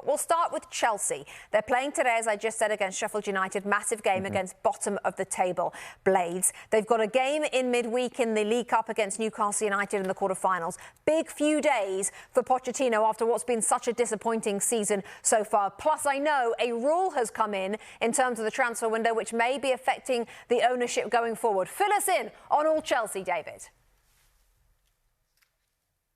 We'll start with Chelsea. They're playing today, as I just said, against Sheffield United. Massive game against bottom of the table Blades. They've got a game in midweek in the League Cup against Newcastle United in the quarterfinals. Big few days for Pochettino after what's been such a disappointing season so far. Plus, I know a rule has come in terms of the transfer window, which may be affecting the ownership going forward. Fill us in on all Chelsea, David.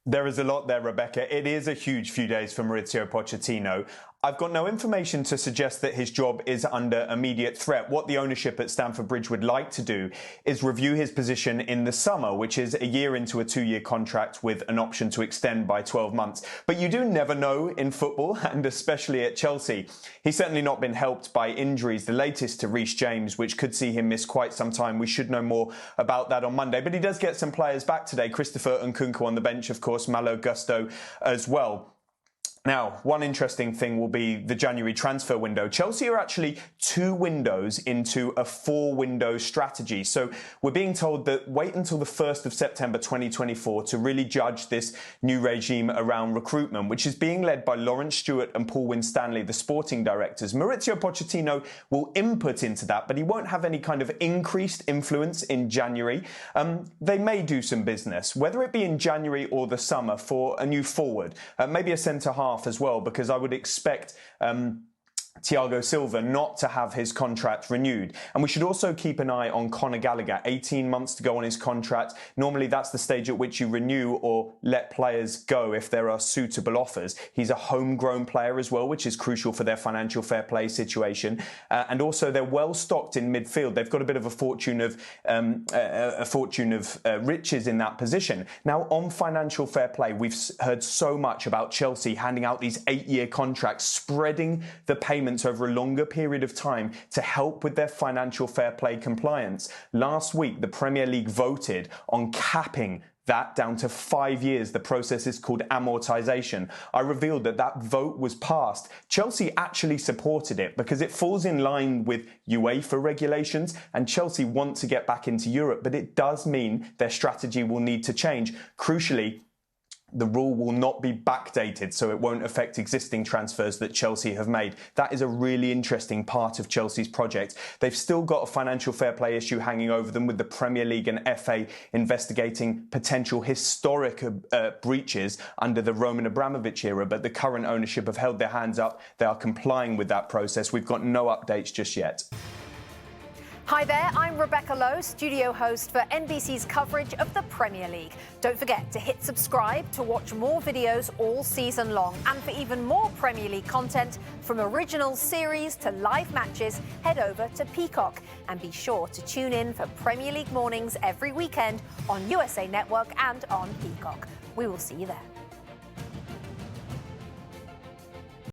There is a lot there, Rebecca. It is a huge few days for Mauricio Pochettino. I've got no information to suggest that his job is under immediate threat. What the ownership at Stamford Bridge would like to do is review his position in the summer, which is a year into a 2-year contract with an option to extend by 12 months. But you do never know in football, and especially at Chelsea. He's certainly not been helped by injuries, the latest to Reece James, which could see him miss quite some time. We should know more about that on Monday. But he does get some players back today. Christopher Nkunku on the bench, of course, Malo Gusto as well. Now, one interesting thing will be the January transfer window. Chelsea are actually 2 windows into a 4-window strategy. So we're being told that wait until the 1st of September 2024 to really judge this new regime around recruitment, which is being led by Lawrence Stewart and Paul Winstanley, the sporting directors. Mauricio Pochettino will input into that, but he won't have any kind of increased influence in January. They may do some business, whether it be in January or the summer, for a new forward, maybe a centre-half as well, because I would expect Thiago Silva not to have his contract renewed. And we should also keep an eye on Conor Gallagher. 18 months to go on his contract. Normally that's the stage at which you renew or let players go if there are suitable offers. He's a homegrown player as well, which is crucial for their financial fair play situation. And also they're well stocked in midfield. They've got a bit of a fortune of riches in that position. Now, on financial fair play, we've heard so much about Chelsea handing out these 8-year contracts, spreading the payments over a longer period of time to help with their financial fair play compliance. Last week, the Premier League voted on capping that down to 5 years. The process is called amortization. I revealed that that vote was passed. Chelsea actually supported it because it falls in line with UEFA regulations, and Chelsea want to get back into Europe, but it does mean their strategy will need to change. Crucially, the rule will not be backdated, so it won't affect existing transfers that Chelsea have made. That is a really interesting part of Chelsea's project. They've still got a financial fair play issue hanging over them with the Premier League and FA investigating potential historic breaches under the Roman Abramovich era, but the current ownership have held their hands up. They are complying with that process. We've got no updates just yet. Hi there, I'm Rebecca Lowe, studio host for NBC's coverage of the Premier League. Don't forget to hit subscribe to watch more videos all season long. And for even more Premier League content, from original series to live matches, head over to Peacock. And be sure to tune in for Premier League mornings every weekend on USA Network and on Peacock. We will see you there.